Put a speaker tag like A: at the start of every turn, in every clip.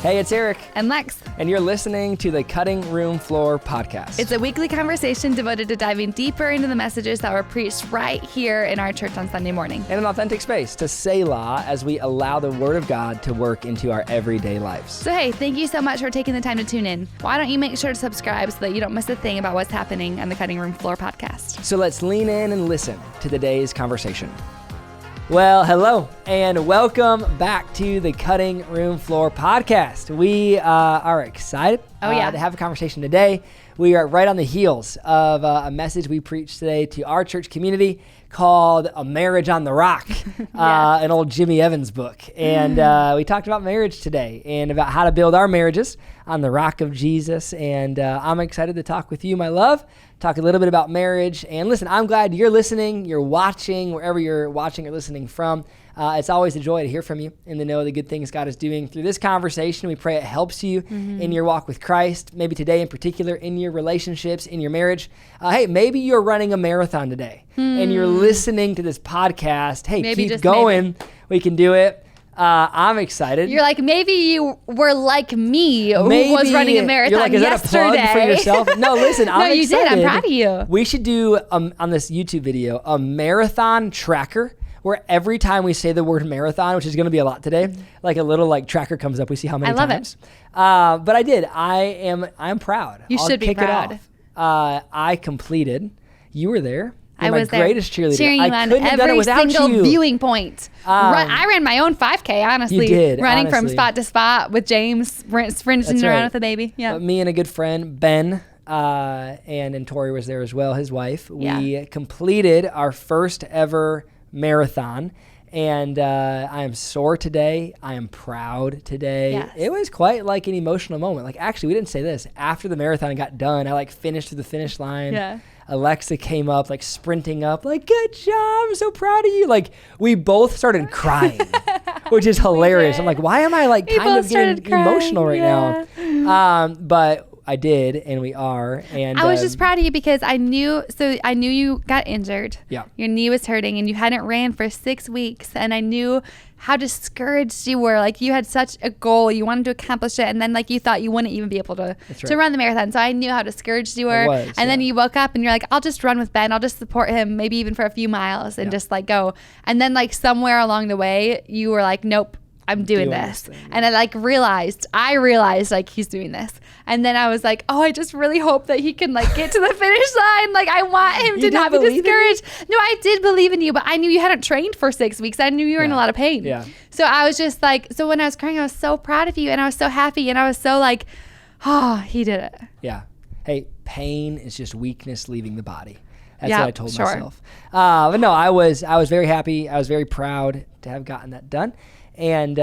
A: Hey, it's Eric.
B: And Lex.
A: And you're listening to the Cutting Room Floor podcast.
B: It's a weekly conversation devoted to diving deeper into the messages that were preached right here in our church on Sunday morning.
A: In an authentic space to Selah as we allow the Word of God to work into our everyday lives.
B: So hey, thank you so much for taking the time to tune in. Why don't you make sure to subscribe so that you don't miss a thing about what's happening on the Cutting Room Floor podcast.
A: So let's lean in and listen to today's conversation. Well, hello, and welcome back to the Cutting Room Floor podcast. We are excited to have a conversation today. We are right on the heels of a message we preached today to our church community called A Marriage on the Rock, an old Jimmy Evans book. And we talked about marriage today and about how to build our marriages on the rock of Jesus. And I'm excited to talk with you, my love, talk a little bit about marriage. And listen, I'm glad you're listening, you're watching, wherever you're watching or listening from. It's always a joy to hear from you and to know the good things God is doing through this conversation. We pray it helps you in your walk with Christ, maybe today in particular, in your relationships, in your marriage. Hey, maybe you're running a marathon today and you're listening to this podcast. Hey, maybe keep going. Maybe. We can do it. I'm excited.
B: You're like, maybe you were like me who was running a marathon
A: you're like, is
B: yesterday.
A: That a plug for yourself? No, listen, I'm excited.
B: No, you did. I'm proud of you.
A: We should do, on this YouTube video, a marathon tracker where every time we say the word marathon, which is going to be a lot today, like a little tracker comes up. We see how many times. But I did. I'm proud.
B: You should be proud.
A: It off. I completed. You were there.
B: I was
A: my greatest cheerleader.
B: Cheering you on every single viewing point. I ran my own 5K, honestly.
A: You did,
B: running from spot to spot with James, sprinting around with the baby. Yeah.
A: Me and a good friend, Ben, and Tori was there as well, his wife. We completed our first ever marathon. And I am sore today. I am proud today.
B: Yes.
A: It was quite like an emotional moment. Actually, we didn't say this. After the marathon got done, I finished to the finish line.
B: Yeah.
A: Alexa came up, sprinting up, good job, I'm so proud of you. We both started crying, which is hilarious. I'm like, why am I kind of getting emotional right now? But I did, and we are. And
B: I was just proud of you because I knew you got injured.
A: Yeah.
B: Your knee was hurting, and you hadn't ran for 6 weeks, and I knew how discouraged you were. You had such a goal, you wanted to accomplish it, and then you thought you wouldn't even be able to run the marathon. So I knew how discouraged you were. Then you woke up and you're like, I'll just run with Ben. I'll just support him, maybe even for a few miles, and just go. And then somewhere along the way, you were like, nope, I'm doing this. And I realized he's doing this. And then I was like, oh, I just really hope that he can get to the finish line. I want him to not be discouraged. No, I did believe in you, but I knew you hadn't trained for 6 weeks. I knew you were in a lot of pain.
A: Yeah.
B: So I was just so when I was crying, I was so proud of you, and I was so happy, and I was so oh, he did it.
A: Yeah. Hey, pain is just weakness leaving the body. That's what I told myself. But no, I was very happy. I was very proud to have gotten that done. And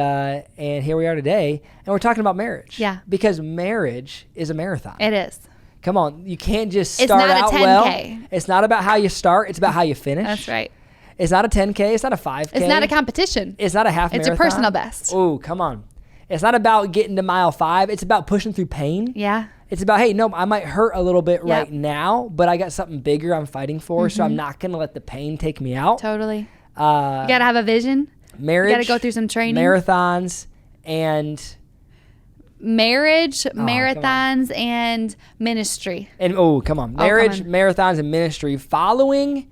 A: here we are today, and we're talking about marriage.
B: Yeah.
A: Because marriage is a marathon.
B: It is.
A: Come on, you can't just start out well. It's not a 10K. It's not about how you start. It's about how you finish.
B: That's right.
A: It's not a 10K. It's not a 5K.
B: It's not a competition.
A: It's not a half marathon.
B: It's your personal best.
A: Oh, come on. It's not about getting to mile 5. It's about pushing through pain.
B: Yeah.
A: It's about, hey, no, I might hurt a little bit right now, but I got something bigger I'm fighting for, so I'm not going to let the pain take me out.
B: Totally. You got to have a vision.
A: Marriage.
B: You got to go through some training.
A: Marathons and...
B: marathons, and ministry.
A: And marathons, and ministry. Following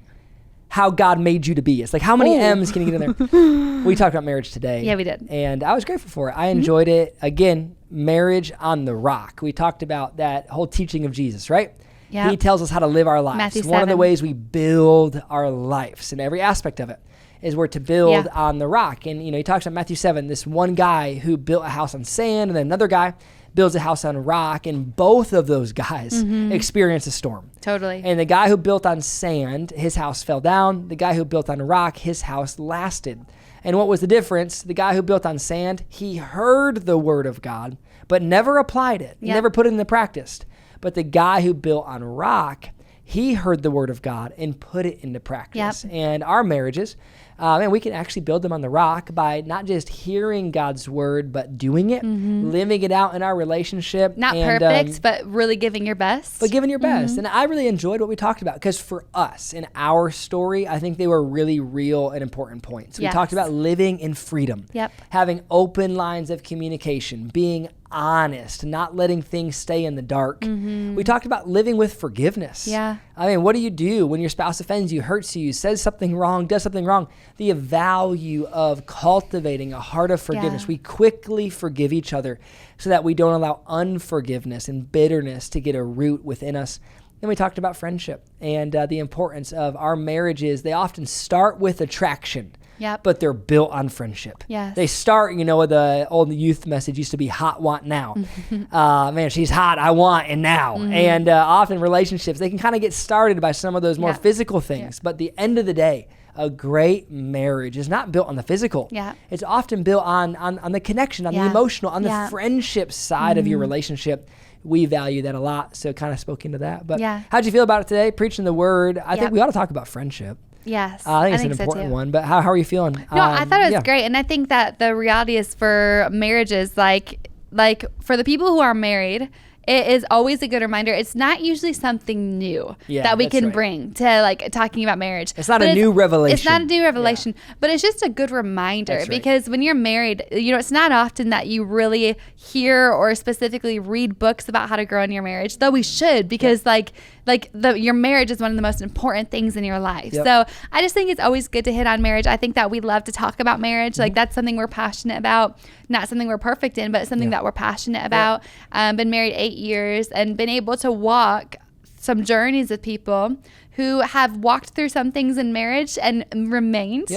A: how God made you to be. It's how many M's can you get in there? We talked about marriage today.
B: Yeah, we did.
A: And I was grateful for it. I enjoyed it. Again, marriage on the rock. We talked about that whole teaching of Jesus, right? Yeah. He tells us how to live our lives.
B: Matthew 7.
A: One of the ways we build our lives in every aspect of it is we're to build on the rock. And, he talks about Matthew 7, this one guy who built a house on sand, and then another guy builds a house on rock, and both of those guys experience a storm.
B: Totally.
A: And the guy who built on sand, his house fell down. The guy who built on rock, his house lasted. And what was the difference? The guy who built on sand, he heard the word of God, but never applied it, never put it into practice. But the guy who built on rock, he heard the word of God and put it into practice.
B: Yep.
A: And our marriages, and we can actually build them on the rock by not just hearing God's word, but doing it, living it out in our relationship.
B: Not perfect, but really giving your best.
A: But giving your best. And I really enjoyed what we talked about, because for us, in our story, I think they were really real and important points. We talked about living in freedom, having open lines of communication, being honest, not letting things stay in the dark. We talked about living with forgiveness.
B: Yeah.
A: I mean, what do you do when your spouse offends you, hurts you, says something wrong, does something wrong? The value of cultivating a heart of forgiveness. We quickly forgive each other so that we don't allow unforgiveness and bitterness to get a root within us. Then we talked about friendship and the importance of our marriages. They often start with attraction. But they're built on friendship.
B: Yes.
A: They start, with the old youth message used to be hot, want, now. Man, she's hot, I want, and now. And often relationships, they can kind of get started by some of those more physical things. But at the end of the day, a great marriage is not built on the physical. It's often built on the connection, on the emotional, on the friendship side of your relationship. We value that a lot. So it kind of spoke into that. But how'd you feel about it today? Preaching the word. I think we ought to talk about friendship.
B: Yes.
A: I think it's an important one, but how are you feeling?
B: No, I thought it was great. And I think that the reality is for marriages, like for the people who are married, it is always a good reminder. It's not usually something new that we can bring to talking about marriage.
A: It's not a new revelation.
B: It's not a new revelation, but it's just a good reminder because when you're married, it's not often that you really hear or specifically read books about how to grow in your marriage, though we should because your marriage is one of the most important things in your life. So I just think it's always good to hit on marriage. I think that we love to talk about marriage. That's something we're passionate about, not something we're perfect in, but something that we're passionate about. Been married 8 years and been able to walk some journeys with people who have walked through some things in marriage and remained,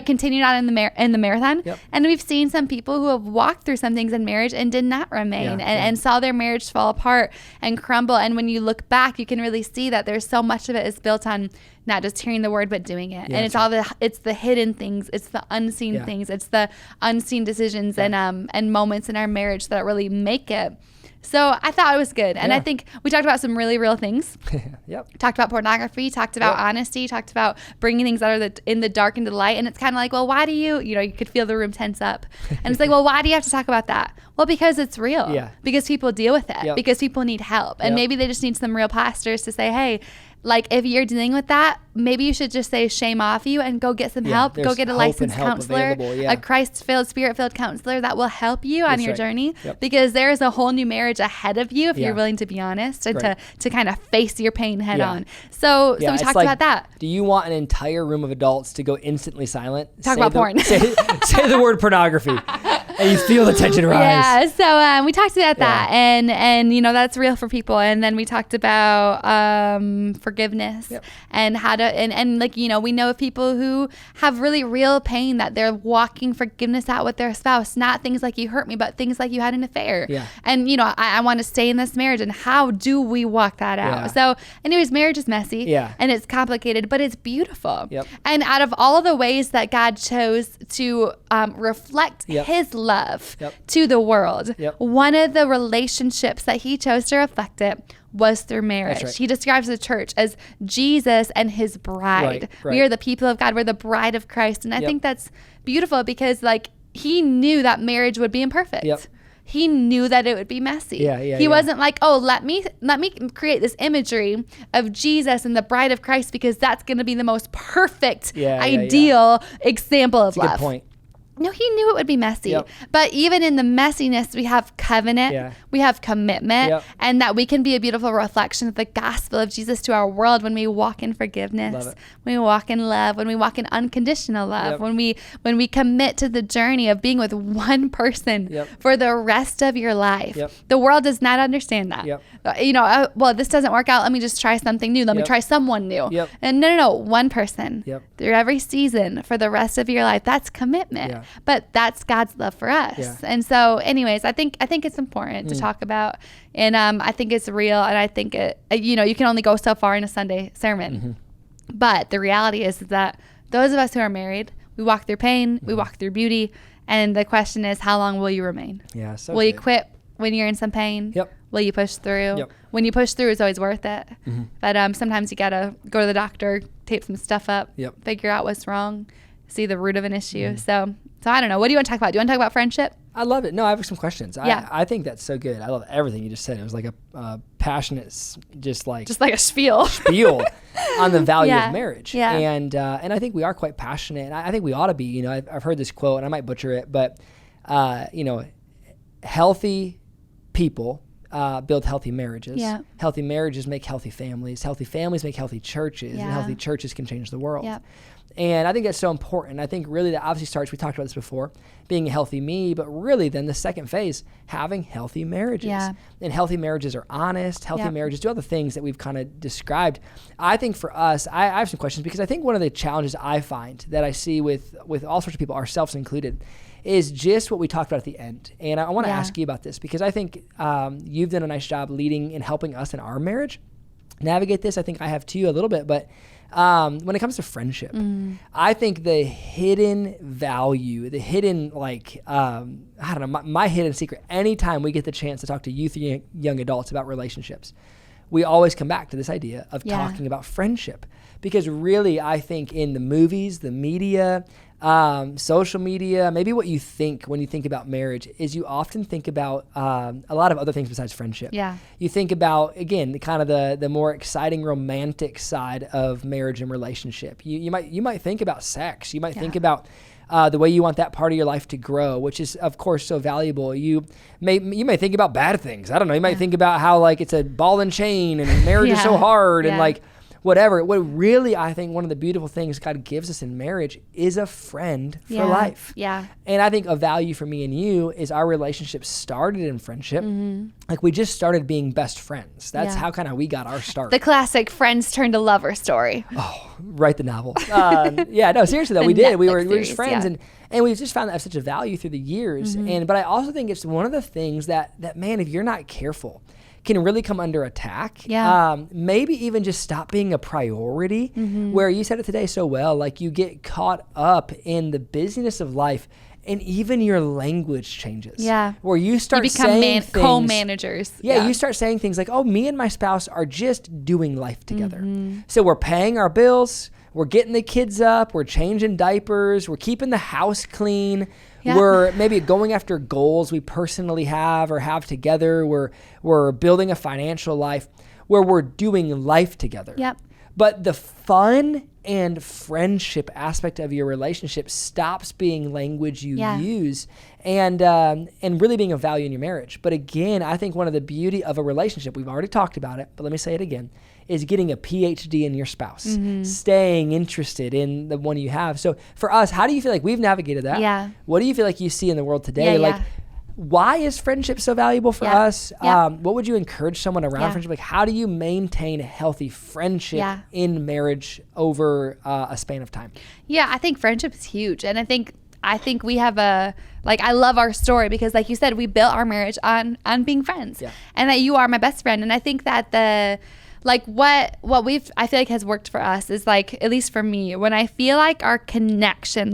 B: continued on in the marathon. And we've seen some people who have walked through some things in marriage and did not remain and saw their marriage fall apart and crumble. And when you look back, you can really see that there's so much of it is built on not just hearing the word, but doing it. And it's the hidden things, it's the unseen things, it's the unseen decisions and moments in our marriage that really make it. So I thought it was good. And I think we talked about some really real things. Talked about pornography, talked about honesty, talked about bringing things out of in the dark into the light. And it's kind of like, well, why do you could feel the room tense up. And it's like, well, why do you have to talk about that? Well, because it's real. Because people deal with it. Because people need help. And maybe they just need some real pastors to say, hey, if you're dealing with that, maybe you should just say shame off you and go get some help. Go get a licensed counselor, a Christ-filled, Spirit-filled counselor that will help you on your journey because there is a whole new marriage ahead of you if you're willing to be honest and to kind of face your pain head on. So we talked about that.
A: Do you want an entire room of adults to go instantly silent?
B: Talk about porn.
A: Say the word pornography. And you feel the tension rise.
B: Yeah, so we talked about that, and that's real for people. And then we talked about forgiveness and how to, we know of people who have really real pain that they're walking forgiveness out with their spouse, not things like you hurt me, but things like you had an affair. And, I want to stay in this marriage, and how do we walk that out? So anyways, marriage is messy and it's complicated, but it's beautiful. And out of all of the ways that God chose to reflect his love to the world, one of the relationships that he chose to reflect it was through marriage. He describes the church as Jesus and his bride. We are the people of God. We're the bride of Christ. And I think that's beautiful because he knew that marriage would be imperfect. He knew that it would be messy. He wasn't like, oh, let me create this imagery of Jesus and the bride of Christ because that's going to be the most perfect, ideal example of love.
A: Good point.
B: No, he knew it would be messy. But even in the messiness, we have covenant, we have commitment, and that we can be a beautiful reflection of the gospel of Jesus to our world when we walk in forgiveness, when we walk in love, when we walk in unconditional love, when we commit to the journey of being with one person for the rest of your life. The world does not understand that. Well, this doesn't work out. Let me just try something new. Let me try someone new. And no, one person through every season for the rest of your life. That's commitment. But that's God's love for us. And so anyways, I think it's important to talk about. And I think it's real. And I think you can only go so far in a Sunday sermon. But the reality is that those of us who are married, we walk through pain, we walk through beauty. And the question is, how long will you remain? Will you quit when you're in some pain? Will you push through? When you push through, it's always worth it. But sometimes you got to go to the doctor, tape some stuff up, figure out what's wrong, see the root of an issue. So I don't know. What do you want to talk about? Do you want to talk about friendship?
A: I love it. No, I have some questions. I think that's so good. I love everything you just said. It was like a passionate, just like a spiel on the value of marriage. And I think we are quite passionate. And I think we ought to be. I've heard this quote, and I might butcher it, but healthy people build healthy marriages.
B: Yeah.
A: Healthy marriages make healthy families. Healthy families make healthy churches. And healthy churches can change the world.
B: Yep.
A: And I think that's so important. I think really that obviously starts, we talked about this before, being a healthy me, but really then the second phase, having healthy marriages.
B: Yeah.
A: And healthy marriages are honest, healthy marriages do all the things that we've kind of described. I think for us, I have some questions, because I think one of the challenges I find that I see with all sorts of people, ourselves included, is just what we talked about at the end. And I want to ask you about this, because I think you've done a nice job leading and helping us in our marriage navigate this. I think I have too a little bit, but when it comes to friendship, I think the hidden value, the hidden, I don't know, my hidden secret, anytime we get the chance to talk to youth and young adults about relationships, we always come back to this idea of talking about friendship. Because really, I think in the movies, the media, social media, maybe what you think when you think about marriage is you often think about a lot of other things besides friendship. Yeah. You think about, again, the more exciting romantic side of marriage and relationship. You might think about sex. You might think about the way you want that part of your life to grow, which is, of course, so valuable. You may think about bad things. I don't know. You might think about how it's a ball and chain and marriage is so hard and whatever. What really, I think, one of the beautiful things God gives us in marriage is a friend for life. Yeah. And I think a value for me and you is our relationship started in friendship. We just started being best friends. That's how kind of we got our start.
B: The classic friends turn to lover story.
A: Oh, write the novel. No, seriously though, we did. We were just friends, and we've just found that such a value through the years. But I also think it's one of the things that man, if you're not careful, can really come under attack. Maybe even just stop being a priority, where you said it today so well, you get caught up in the busyness of life, and even your language changes. Where you start saying things,
B: co-managers.
A: You start saying things like, oh, me and my spouse are just doing life together. So we're paying our bills, we're getting the kids up, we're changing diapers, we're keeping the house clean. We're maybe going after goals we personally have or have together. We're building a financial life where we're doing life together. But the fun and friendship aspect of your relationship stops being language you use and really being of value in your marriage. But again, I think one of the beauty of a relationship, we've already talked about it, but let me say it again, is getting a PhD in your spouse, staying interested in the one you have. So for us, how do you feel like we've navigated that? What do you feel like you see in the world today? Why is friendship so valuable for us? What would you encourage someone around friendship? How do you maintain a healthy friendship in marriage over a span of time?
B: I think friendship is huge. And I think we have I love our story because, like you said, we built our marriage on being friends. And that you are my best friend. And I think that what I feel like has worked for us is at least for me, when I feel like our connection,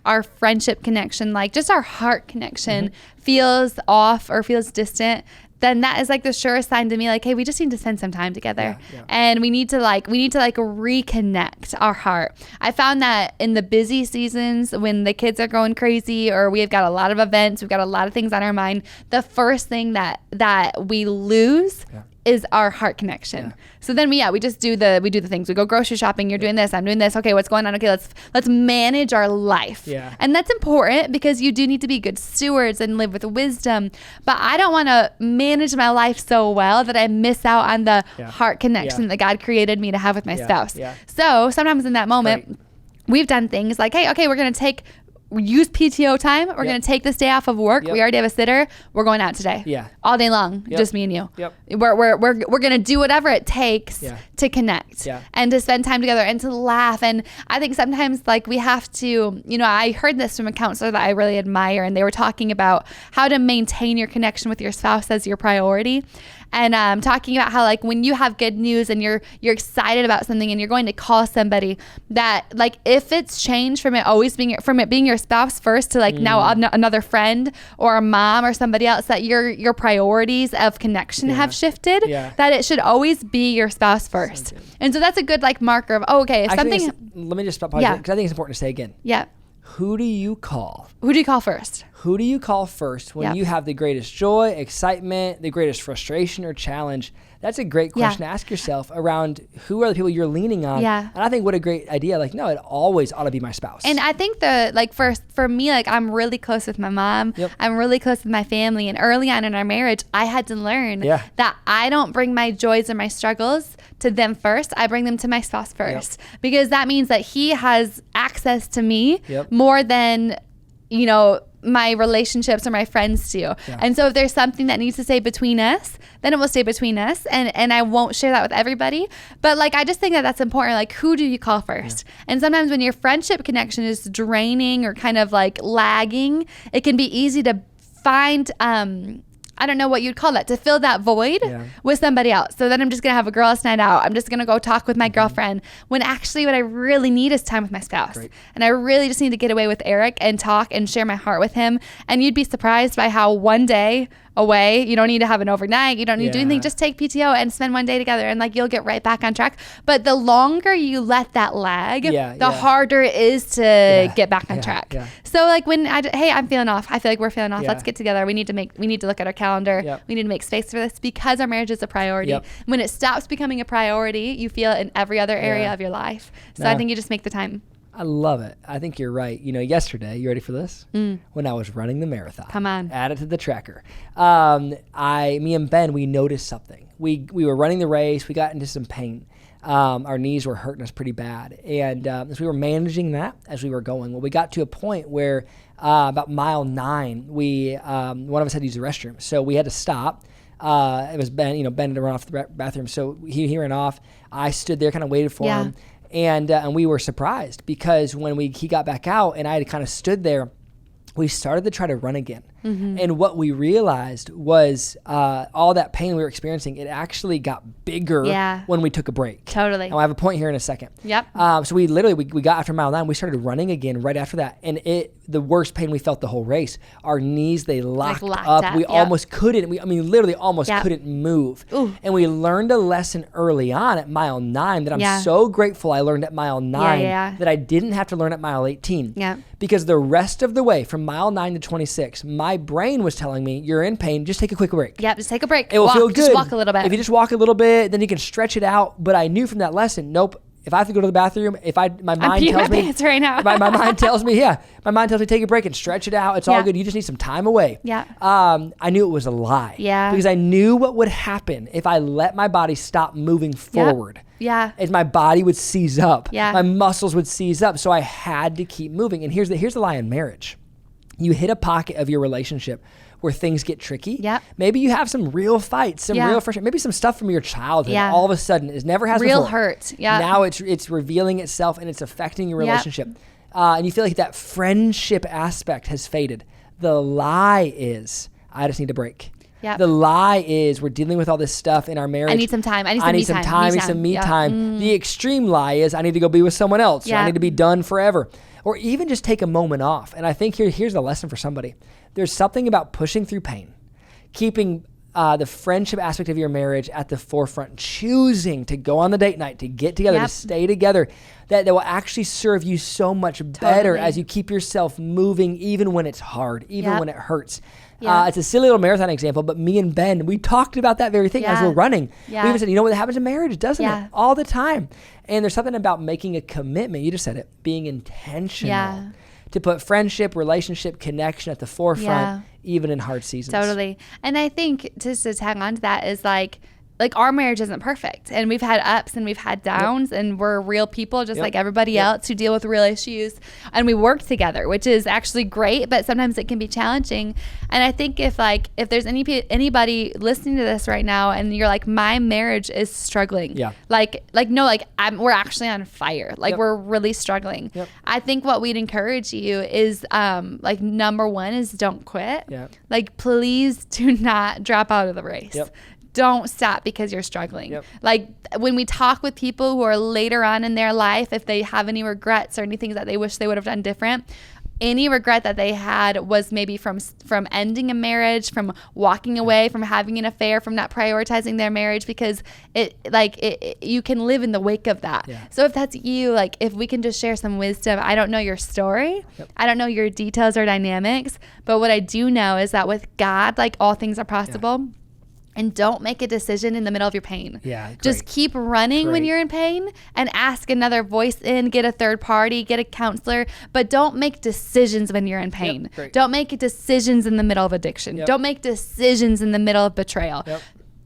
B: our friendship connection, just our heart connection feels off or feels distant, then that is the surest sign to me, hey, we just need to spend some time together. And we need to reconnect our heart. I found that in the busy seasons when the kids are going crazy or we've got a lot of events, we've got a lot of things on our mind, the first thing that we lose is our heart connection. So then we just do the things. We go grocery shopping. You're doing this. I'm doing this. Okay, what's going on? Okay, let's manage our life. And that's important because you do need to be good stewards and live with wisdom. But I don't want to manage my life so well that I miss out on the heart connection that God created me to have with my spouse. So sometimes in that moment, we've done things like, hey, okay, we're going to use PTO time. We're going to take this day off of work. We already have a sitter. We're going out today. All day long. Just me and you. We're going to do whatever it takes to connect and to spend time together and to laugh. And I think sometimes we have to, I heard this from a counselor that I really admire, and they were talking about how to maintain your connection with your spouse as your priority. And talking about how when you have good news and you're excited about something and you're going to call somebody, that if it's changed from it being your spouse first to now another friend or a mom or somebody else, that your priorities of connection have shifted, that it should always be your spouse first. And so that's a good marker of if something.
A: Let me just stop because I think it's important to say again. Who do you call?
B: Who do you call first?
A: Who do you call first when you have the greatest joy, excitement, the greatest frustration or challenge? That's a great question to ask yourself around who are the people you're leaning on.
B: Yeah.
A: And I think what a great idea. Like, no, it always ought to be my spouse.
B: And I think for me, like, I'm really close with my mom.
A: Yep.
B: I'm really close with my family. And early on in our marriage, I had to learn that I don't bring my joys or my struggles to them first. I bring them to my spouse first. Because that means that he has access to me more than, my relationships or my friends do. Yeah. And so if there's something that needs to stay between us, then it will stay between us, and I won't share that with everybody. But like, I just think that that's important. Like, who do you call first? Yeah. And sometimes when your friendship connection is draining or kind of like lagging, it can be easy to find I don't know what you'd call that, to fill that void with somebody else. So then I'm just going to have a girls' night out. I'm just going to go talk with my girlfriend, when actually what I really need is time with my spouse. Great. And I really just need to get away with Eric and talk and share my heart with him. And you'd be surprised by how one day away, you don't need to have an overnight, you don't need to do anything, just take PTO and spend one day together, and like, you'll get right back on track. But the longer you let that lag, the harder it is to get back on track. So like, when I'm feeling off, I feel like we're feeling off, let's get together, we need to look at our calendar, we need to make space for this, because our marriage is a priority. When it stops becoming a priority, you feel it in every other area of your life. So I think you just make the time.
A: I love it. I think you're right. Yesterday, you ready for this? When I was running the marathon.
B: Come on.
A: Add it to the tracker. Me and Ben, we noticed something. We were running the race. We got into some pain. Our knees were hurting us pretty bad. And as we were managing that as we were going, we got to a point where about mile 9, one of us had to use the restroom. So we had to stop. It was Ben, Ben had to run off the bathroom. So he ran off. I stood there, kind of waited for him. And we were surprised, because when he got back out and I had kind of stood there, we started to try to run again. And what we realized was all that pain we were experiencing, it actually got bigger when we took a break.
B: Totally.
A: And I have a point here in a second.
B: Yep.
A: So we literally got after mile 9, we started running again right after that. And the worst pain we felt the whole race, our knees, they locked up. We almost couldn't, literally almost couldn't move. Ooh. And we learned a lesson early on at mile 9 that I'm so grateful I learned at mile 9 that I didn't have to learn at mile 18. Yeah. Because the rest of the way from mile 9 to 26, my brain was telling me, you're in pain, just take a quick break.
B: Yeah, just take a break.
A: It will feel good.
B: Just walk a little bit.
A: If you just walk a little bit, then you can stretch it out. But I knew from that lesson, nope. If I have to go to the bathroom, my mind tells me
B: pants right now.
A: my mind tells me, take a break and stretch it out. It's all good. You just need some time away.
B: Yeah.
A: I knew it was a lie.
B: Yeah.
A: Because I knew what would happen if I let my body stop moving forward.
B: Yeah.
A: As my body would seize up.
B: Yeah.
A: My muscles would seize up. So I had to keep moving. And here's the lie in marriage. You hit a pocket of your relationship where things get tricky.
B: Yep.
A: Maybe you have some real fights, some real frustration, maybe some stuff from your childhood. All of a sudden, it never has
B: real
A: before.
B: hurt. Yeah.
A: Now it's revealing itself and it's affecting your relationship. And you feel like that friendship aspect has faded. The lie is, I just need a break. Yep. The lie is, we're dealing with all this stuff in our marriage.
B: I need some time. I need some
A: me time. The extreme lie is, I need to go be with someone else. Or I need to be done forever. Or even just take a moment off. And I think here's the lesson for somebody. There's something about pushing through pain, keeping the friendship aspect of your marriage at the forefront, choosing to go on the date night, to get together, to stay together, that will actually serve you so much better as you keep yourself moving, even when it's hard, even when it hurts. It's a silly little marathon example, but me and Ben, we talked about that very thing as we're running. We even said, what happens in marriage, doesn't it? All the time. And there's something about making a commitment, you just said it, being intentional to put friendship, relationship, connection at the forefront, even in hard seasons.
B: Totally. And I think, just to tag on to that, is like our marriage isn't perfect, and we've had ups and we've had downs, and we're real people just like everybody else who deal with real issues, and we work together, which is actually great, but sometimes it can be challenging. And I think if there's anybody listening to this right now and you're like, my marriage is struggling, we're actually on fire, we're really struggling. I think what we'd encourage you is number one is don't quit. Please do not drop out of the race. Don't stop because you're struggling. When we talk with people who are later on in their life, if they have any regrets or anything that they wish they would have done different, any regret that they had was maybe from ending a marriage, from walking away, from having an affair, from not prioritizing their marriage, because you can live in the wake of that. Yeah. So if that's you, like if we can just share some wisdom. I don't know your story. Yep. I don't know your details or dynamics, but what I do know is that with God, like all things are possible. Yeah. And don't make a decision in the middle of your pain. Yeah, great. Just keep running when you're in pain and ask another voice in, get a third party, get a counselor, but don't make decisions when you're in pain. Yep, don't make decisions in the middle of addiction. Yep. Don't make decisions in the middle of betrayal. Yep.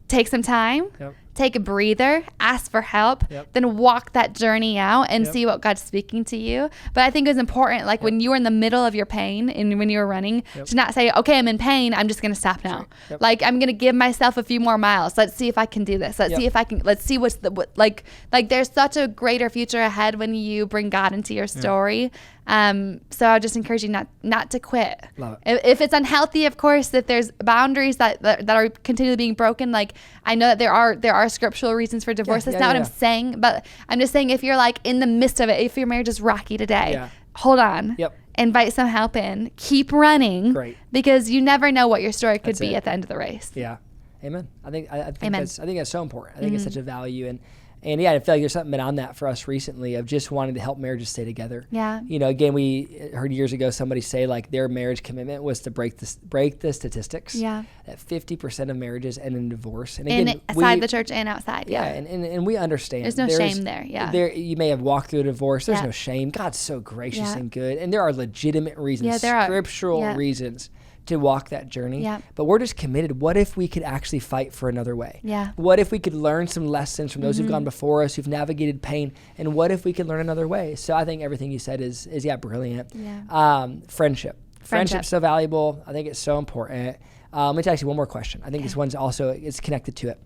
B: Take some time. Yep. Take a breather, ask for help, then walk that journey out and see what God's speaking to you. But I think it was important, like when you were in the middle of your pain and when you were running, to not say, okay, I'm in pain, I'm just going to stop now. Yep. Like I'm going to give myself a few more miles. Let's see if I can do this. Let's see if I can, let's see what's like there's such a greater future ahead when you bring God into your story. So I just encourage you not to quit. Love it. If it's unhealthy, of course, if there's boundaries that are continually being broken, like I know that there are scriptural reasons for divorce. That's not what I'm saying, but I'm just saying if you're like in the midst of it, if your marriage is rocky today, hold on. Yep. Invite some help in. Keep running. Great. Because you never know what your story could be at the end of the race. Yeah. Amen. I think that's so important. I think it's such a value. And yeah, I feel like there's something been on that for us recently of just wanting to help marriages stay together. Yeah. You know, again, we heard years ago somebody say like their marriage commitment was to break the statistics. Yeah. That 50% of marriages end in divorce. And again, inside the church and outside. Yeah.
A: And we understand.
B: There's no shame there. Yeah.
A: You may have walked through a divorce. There's no shame. God's so gracious and good. And there are legitimate reasons, scriptural reasons to walk that journey. Yeah. But we're just committed. What if we could actually fight for another way? Yeah. What if we could learn some lessons from those who've gone before us, who've navigated pain? And what if we could learn another way? So I think everything you said is brilliant. Yeah. Friendship. Friendship's so valuable. I think it's so important. Let me ask you one more question. I think this one's also is connected to it.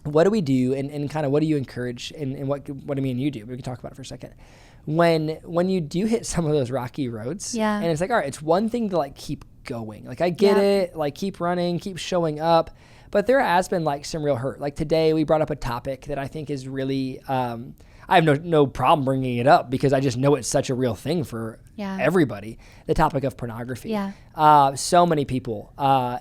A: What do we do and kind of what do you encourage and what do me and you do? We can talk about it for a second. When you do hit some of those rocky roads, and it's like, all right, it's one thing to like keep going. Like I get it, like keep running, keep showing up. But there has been like some real hurt. Like today we brought up a topic that I think is really, I have no problem bringing it up because I just know it's such a real thing for everybody. The topic of pornography. Yeah. So many people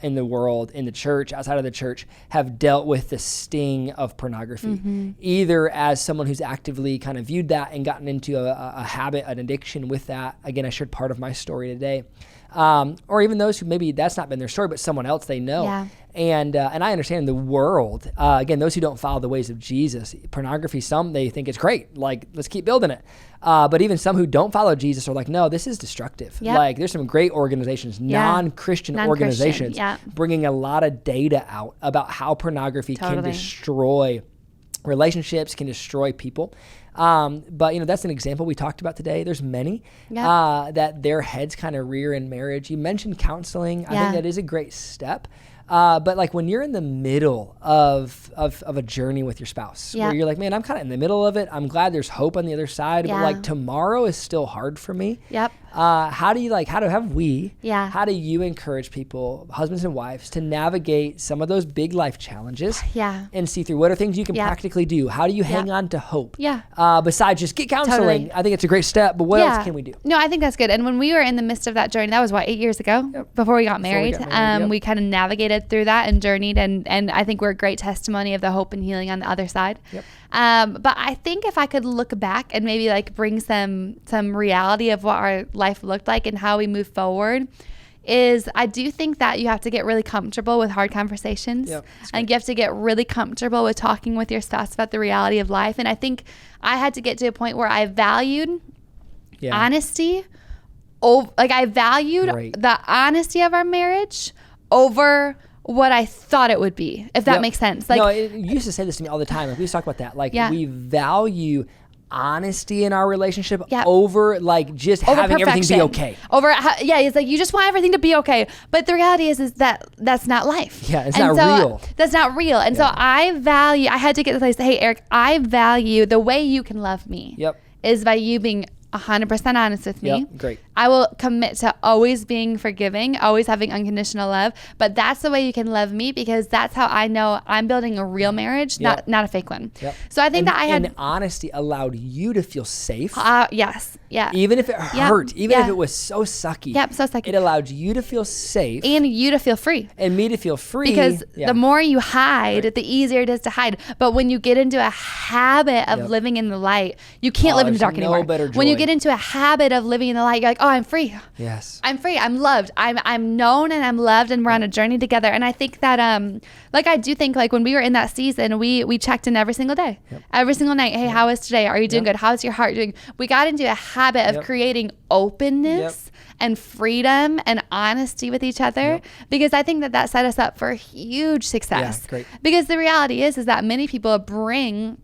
A: in the world, in the church, outside of the church, have dealt with the sting of pornography, either as someone who's actively kind of viewed that and gotten into a habit, an addiction with that. Again, I shared part of my story today. Or even those who maybe that's not been their story, but someone else they know. Yeah. And I understand the world, again, those who don't follow the ways of Jesus, pornography, some, they think it's great. Like, let's keep building it. But even some who don't follow Jesus are like, no, this is destructive. Yep. Like there's some great organizations, non-Christian organizations, bringing a lot of data out about how pornography can destroy relationships, can destroy people. But that's an example we talked about today. There's many that their heads kind of rear in marriage. You mentioned counseling. I think that is a great step. But like when you're in the middle of a journey with your spouse, where you're like, man, I'm kind of in the middle of it. I'm glad there's hope on the other side, but like tomorrow is still hard for me. Yep. How do you encourage people, husbands and wives, to navigate some of those big life challenges and see through what are things you can practically do? How do you hang on to hope? Yeah. Besides just get counseling. Totally. I think it's a great step, but what else can we do?
B: No, I think that's good. And when we were in the midst of that journey, that was 8 years ago before we got married. We kind of navigated through that and journeyed and I think we're a great testimony of the hope and healing on the other side. Yep. But I think if I could look back and maybe like bring some reality of what our life looked like and how we move forward, is I do think that you have to get really comfortable with hard conversations. Yep, and you have to get really comfortable with talking with your spouse about the reality of life. And I think I had to get to a point where I valued honesty. I valued the honesty of our marriage over what I thought it would be, if that makes sense. Like,
A: no, you used to say this to me all the time. Like we used to talk about that. Like we value honesty in our relationship over like just over having perfection. Everything be okay. It's like you just want everything to be okay. But the reality is that that's not life. Yeah, it's not real. That's not real. And so I had to get to the place, hey, Eric, I value the way you can love me is by you being
B: 100% honest with me.
A: Yep, great.
B: I will commit to always being forgiving, always having unconditional love. But that's the way you can love me, because that's how I know I'm building a real marriage, not a fake one.
A: Yep.
B: So I think
A: and honesty allowed you to feel safe.
B: Yes. Yeah.
A: Even if it hurt, even if it was so sucky.
B: Yep, so sucky.
A: It allowed you to feel safe.
B: And you to feel free.
A: And me to feel free.
B: Because the more you hide, the easier it is to hide. But when you get into a habit of living in the light, you can't live in the dark anymore.
A: Better joy.
B: When you get into a habit of living in the light, you're like, oh, I'm free.
A: Yes.
B: I'm free. I'm loved. I'm known and I'm loved, and we're on a journey together. And I think that I do think when we were in that season, we checked in every single day. Yep. Every single night. Hey, how is today? Are you doing good? How's your heart doing? We got into a habit of creating openness and freedom and honesty with each other, because I think that set us up for huge success.
A: Yeah, great.
B: Because the reality is that many people bring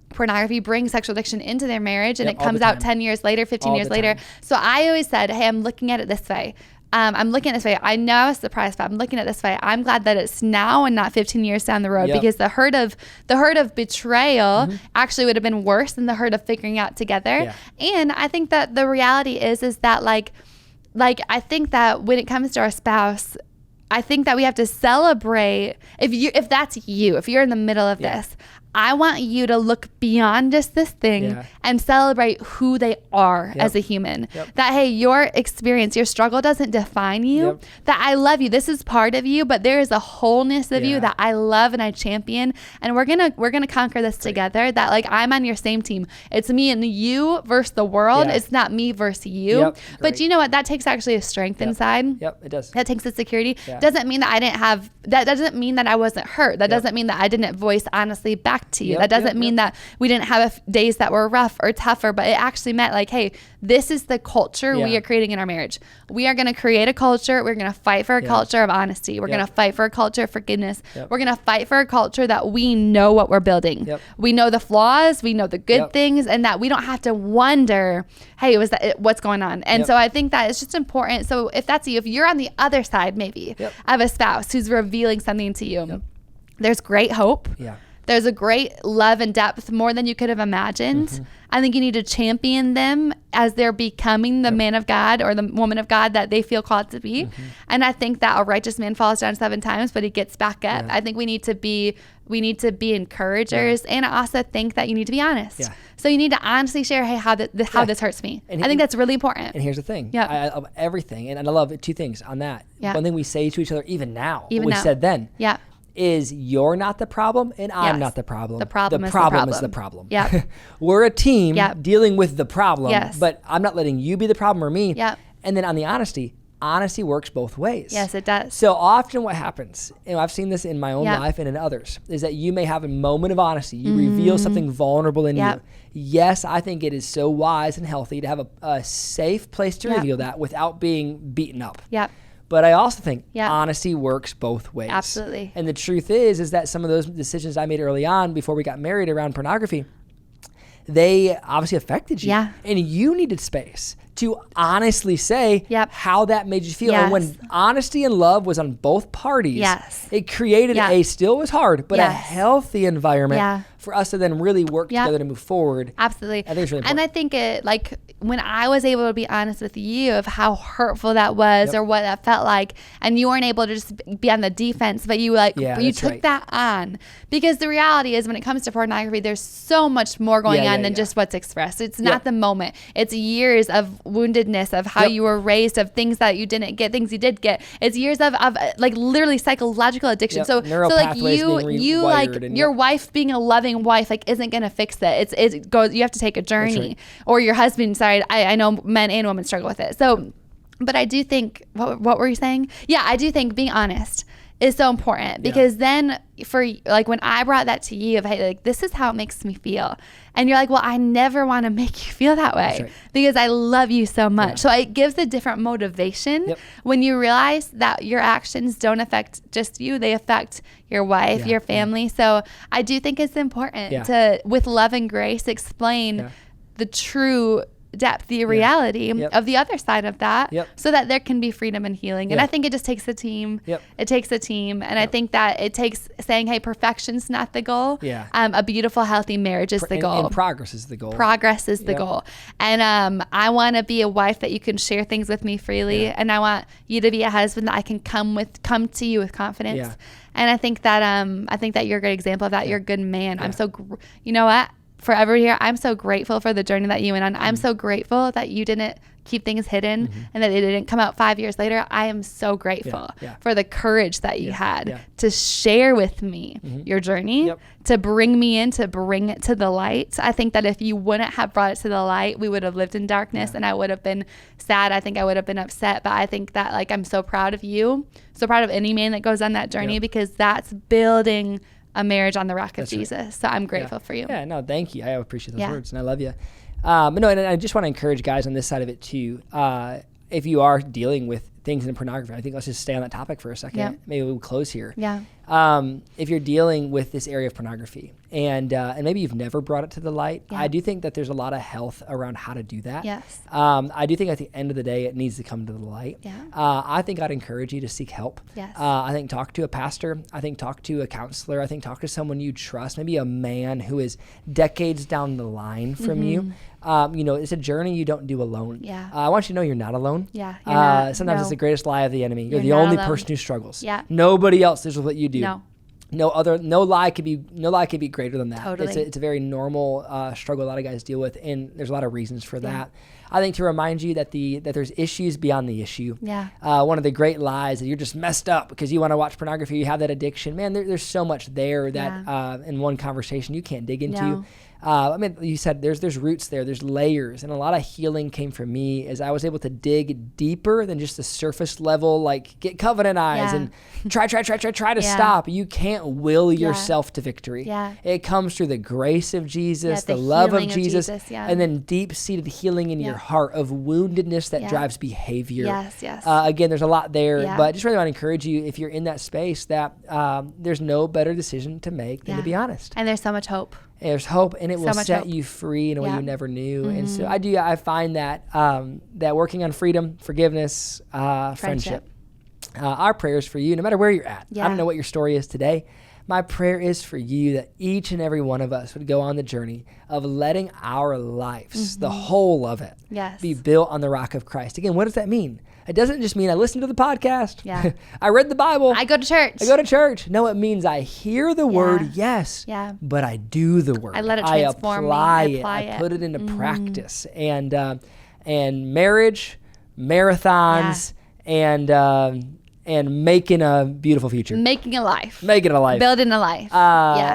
B: pornography, bring sexual addiction into their marriage, and it comes out 10 years later, 15 years later. So I always said, hey, I'm looking at it this way. I'm looking at it this way. I know I was surprised, but I'm looking at it this way. I'm glad that it's now and not 15 years down the road, because the hurt of betrayal actually would have been worse than the hurt of figuring out together. Yeah. And I think that the reality is that I think that when it comes to our spouse, I think that we have to celebrate if that's you, if you're in the middle of this. I want you to look beyond just this thing and celebrate who they are as a human. Yep. That, hey, your experience, your struggle doesn't define you. Yep. That I love you. This is part of you, but there is a wholeness of you that I love and I champion. And we're gonna conquer this together. That I'm on your same team. It's me and you versus the world. Yeah. It's not me versus you. Yep. But you know what? That takes actually a strength inside.
A: Yep, it does.
B: That takes a security. Yeah. Doesn't mean that I didn't have. That doesn't mean that I wasn't hurt. That doesn't mean that I didn't voice honestly back to you. That doesn't mean that we didn't have days that were rough or tougher, but it actually meant hey, this is the culture we are creating in our marriage. We are going to create a culture. We're going to fight for a culture of honesty. We're going to fight for a culture of forgiveness. We're going to fight for a culture that we know what we're building. We know the flaws, we know the good things, and that we don't have to wonder, hey, what's going on? And so I think that it's just important. So if that's you, if you're on the other side maybe of a spouse who's revealing something to you, there's great hope. Yeah. There's a great love and depth, more than you could have imagined. Mm-hmm. I think you need to champion them as they're becoming the man of God or the woman of God that they feel called to be. Mm-hmm. And I think that a righteous man falls down 7 times, but he gets back up. I think we need to be encouragers. And I also think that you need to be honest. Yeah. So you need to honestly share, hey, how this hurts me. I think that's really important.
A: And here's the thing. Yeah. I love everything. And I love 2 things on that. Yeah. One thing we say to each other, even now, we said then. Yeah. Is you're not the problem and I'm not the problem.
B: The problem
A: is the problem.
B: Yeah.
A: We're a team dealing with the problem, but I'm not letting you be the problem or me. Yeah. And then on the honesty works both ways.
B: Yes, it does.
A: So often what happens, and I've seen this in my own life and in others, is that you may have a moment of honesty. You reveal something vulnerable in you. Yes, I think it is so wise and healthy to have a safe place to reveal that without being beaten up. Yep. But I also think honesty works both ways.
B: Absolutely.
A: And the truth is that some of those decisions I made early on before we got married around pornography, they obviously affected you. Yeah. And you needed space to honestly say how that made you feel. Yes. And when honesty and love was on both parties, it created still was hard, but a healthy environment for us to then really work together to move forward.
B: Absolutely.
A: I think it's really important.
B: And I think it, when I was able to be honest with you of how hurtful that was or what that felt like, and you weren't able to just be on the defense, but you took that on. Because the reality is when it comes to pornography, there's so much more going on than just what's expressed. It's not the moment. It's years of woundedness, of how you were raised, of things that you didn't get, things you did get. It's years of literally psychological addiction. So your wife being a loving wife isn't gonna fix it. It goes. You have to take a journey, or your husband. Sorry, I know men and women struggle with it. So, but I do think what were you saying? Yeah, I do think being honest is so important, because then for when I brought that to you of, hey, this is how it makes me feel, and you're like, well, I never want to make you feel that way because I love you so much. Yeah. So it gives a different motivation when you realize that your actions don't affect just you, they affect your wife, your family. So I do think it's important to, with love and grace, explain the true depth, the reality of the other side of that, so that there can be freedom and healing. And I think it just takes a team. It takes a team. And I think that it takes saying, hey, perfection's not the goal. A beautiful, healthy marriage is the goal.
A: And progress is the goal.
B: Progress is the goal. And I want to be a wife that you can share things with me freely. And I want you to be a husband that I can come to you with confidence. And I think that you're a good example of that. You're a good man. I'm so, you know what? Forever here, I'm so grateful for the journey that you went on. I'm so grateful that you didn't keep things hidden and that it didn't come out 5 years later. I am so grateful for the courage that you had to share with me your journey, to bring me in, to bring it to the light. I think that if you wouldn't have brought it to the light, we would have lived in darkness and I would have been sad. I think I would have been upset. But I think that I'm so proud of you, so proud of any man that goes on that journey because that's building a marriage on the rock of Jesus. Right. So I'm grateful for you.
A: Yeah, no, thank you. I appreciate those words and I love you. But no, and I just want to encourage guys on this side of it too. If you are dealing with things in pornography, I think let's just stay on that topic for a second. Yeah. Maybe we'll close here.
B: Yeah.
A: If you're dealing with this area of pornography and maybe you've never brought it to the light, I do think that there's a lot of health around how to do that.
B: Yes.
A: I do think at the end of the day, it needs to come to the light.
B: Yeah.
A: I think I'd encourage you to seek help.
B: Yes.
A: I think talk to a pastor. I think talk to a counselor. I think talk to someone you trust, maybe a man who is decades down the line from you. It's a journey you don't do alone.
B: Yeah.
A: I want you to know you're not alone.
B: Yeah. You're not,
A: sometimes it's the greatest lie of the enemy. You're the only person who struggles.
B: Yeah.
A: Nobody else does what you do.
B: No.
A: No lie could be greater than that.
B: Totally.
A: It's a very normal struggle a lot of guys deal with, and there's a lot of reasons for that. I think to remind you that there's issues beyond the issue.
B: Yeah.
A: One of the great lies that you're just messed up because you want to watch pornography, you have that addiction. Man, there's so much there that in one conversation you can't dig into.
B: No.
A: You said there's roots there, there's layers, and a lot of healing came from me as I was able to dig deeper than just the surface level, like get covenant eyes and try to stop. You can't will yourself to victory.
B: Yeah.
A: It comes through the grace of Jesus, the love of Jesus, and then deep-seated healing in your heart of woundedness that drives behavior.
B: Yes.
A: Again, there's a lot there, but I just really want to encourage you, if you're in that space, that there's no better decision to make than to be honest.
B: And there's so much hope.
A: There's hope, and it will set you free in a way you never knew. And so I find that that working on freedom, forgiveness, friendship. Our prayers for you, no matter where you're at. I don't know what your story is today. My prayer is for you that each and every one of us would go on the journey of letting our lives, the whole of it, be built on the rock of Christ. Again, what does that mean? It doesn't just mean I listen to the podcast.
B: Yeah.
A: I read the Bible.
B: I go to church.
A: No, it means I hear the word, but I do the word.
B: I let it transform me.
A: I apply it. I put it into practice. And marriage, marathons, and making a beautiful future.
B: Making a life.
A: Building a life.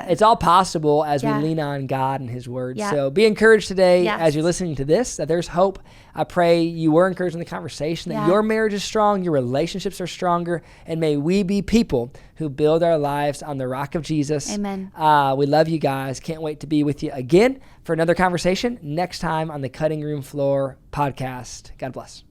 A: It's all possible as we lean on God and His Word. So be encouraged today as you're listening to this, that there's hope. I pray you were encouraged in the conversation, that your marriage is strong, your relationships are stronger, and may we be people who build our lives on the rock of Jesus.
B: Amen.
A: We love you guys. Can't wait to be with you again for another conversation next time on the Cutting Room Floor podcast. God bless.